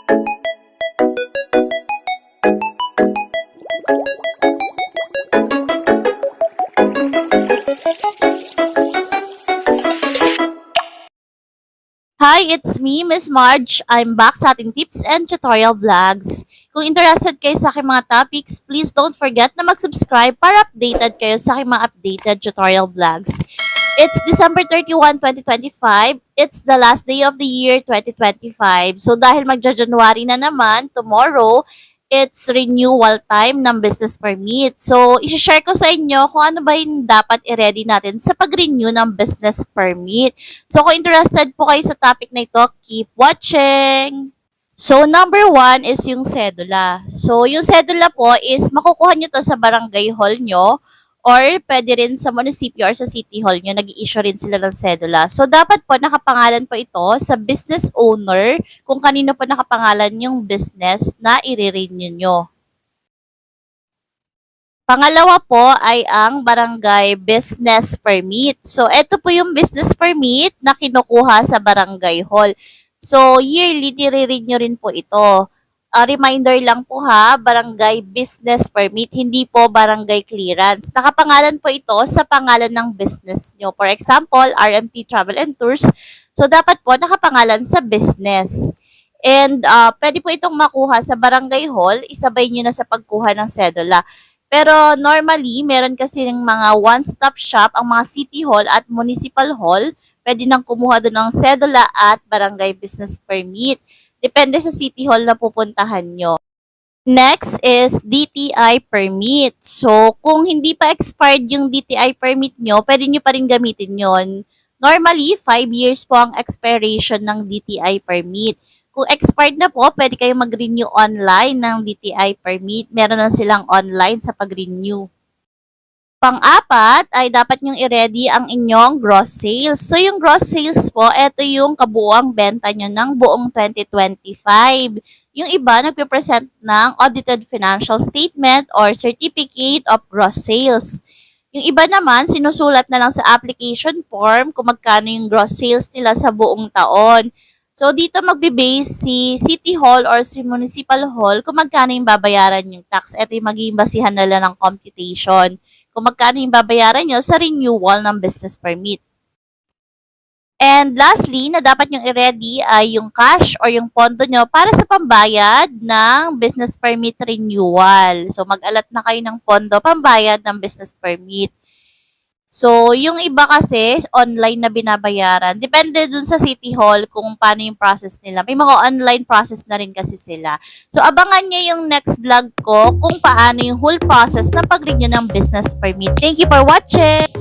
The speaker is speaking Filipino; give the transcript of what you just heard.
Hi, it's me, Miss Marge. I'm back sa ating tips and tutorial vlogs. Kung interested kayo sa aking mga topics, please don't forget na mag-subscribe para updated kayo sa aking mga updated tutorial vlogs. It's December 31, 2025. It's the last day of the year 2025. So dahil magja-January na naman, tomorrow, it's renewal time ng business permit. So, isi-share ko sa inyo kung ano ba yung dapat i-ready natin sa pag-renew ng business permit. So, kung interested po kayo sa topic na ito, keep watching! So, number one is yung sedula. So, yung sedula po is makukuha nyo to sa barangay hall nyo or pwede rin sa munisipyo or sa city hall nyo, nag-i-issue rin sila ng sedula. So, dapat po nakapangalan po ito sa business owner kung kanino po nakapangalan yung business na i-renew nyo. Pangalawa po ay ang barangay business permit. So, ito po yung business permit na kinukuha sa barangay hall. So, yearly, nire-renew rin po ito. Reminder lang po ha, barangay business permit, hindi po barangay clearance. Nakapangalan po ito sa pangalan ng business nyo. For example, RMT Travel and Tours. So, dapat po nakapangalan sa business. And pwede po itong makuha sa barangay hall, isabay nyo na sa pagkuha ng sedula. Pero normally, meron kasi ng mga one-stop shop ang mga city hall at municipal hall. Pwede nang kumuha doon ng sedula at barangay business permit. Depende sa city hall na pupuntahan nyo. Next is DTI permit. So, kung hindi pa expired yung DTI permit nyo, pwede nyo pa rin gamitin yon. Normally, 5 years po ang expiration ng DTI permit. Kung expired na po, pwede kayong mag-renew online ng DTI permit. Meron na silang online sa pag-renew. Pang-apat ay dapat nyong i-ready ang inyong gross sales. So, yung gross sales po, ito yung kabuuang benta nyo ng buong 2025. Yung iba, nagpipresent ng audited financial statement or certificate of gross sales. Yung iba naman, sinusulat na lang sa application form kung magkano yung gross sales nila sa buong taon. So, dito magbe-base si City Hall or si Municipal Hall kung magkano yung babayaran yung tax. Ito yung magiging basihan nila ng computation. Kung magkano yung babayaran nyo sa renewal ng business permit. And lastly, na dapat nyong i-ready ay yung cash or yung pondo nyo para sa pambayad ng business permit renewal. So, mag-alat na kayo ng pondo pambayad ng business permit. So, yung iba kasi, online na binabayaran. Depende dun sa City Hall kung paano yung process nila. May mga online process na rin kasi sila. So, abangan nyo yung next vlog ko kung paano yung whole process na pag-renew ng business permit. Thank you for watching!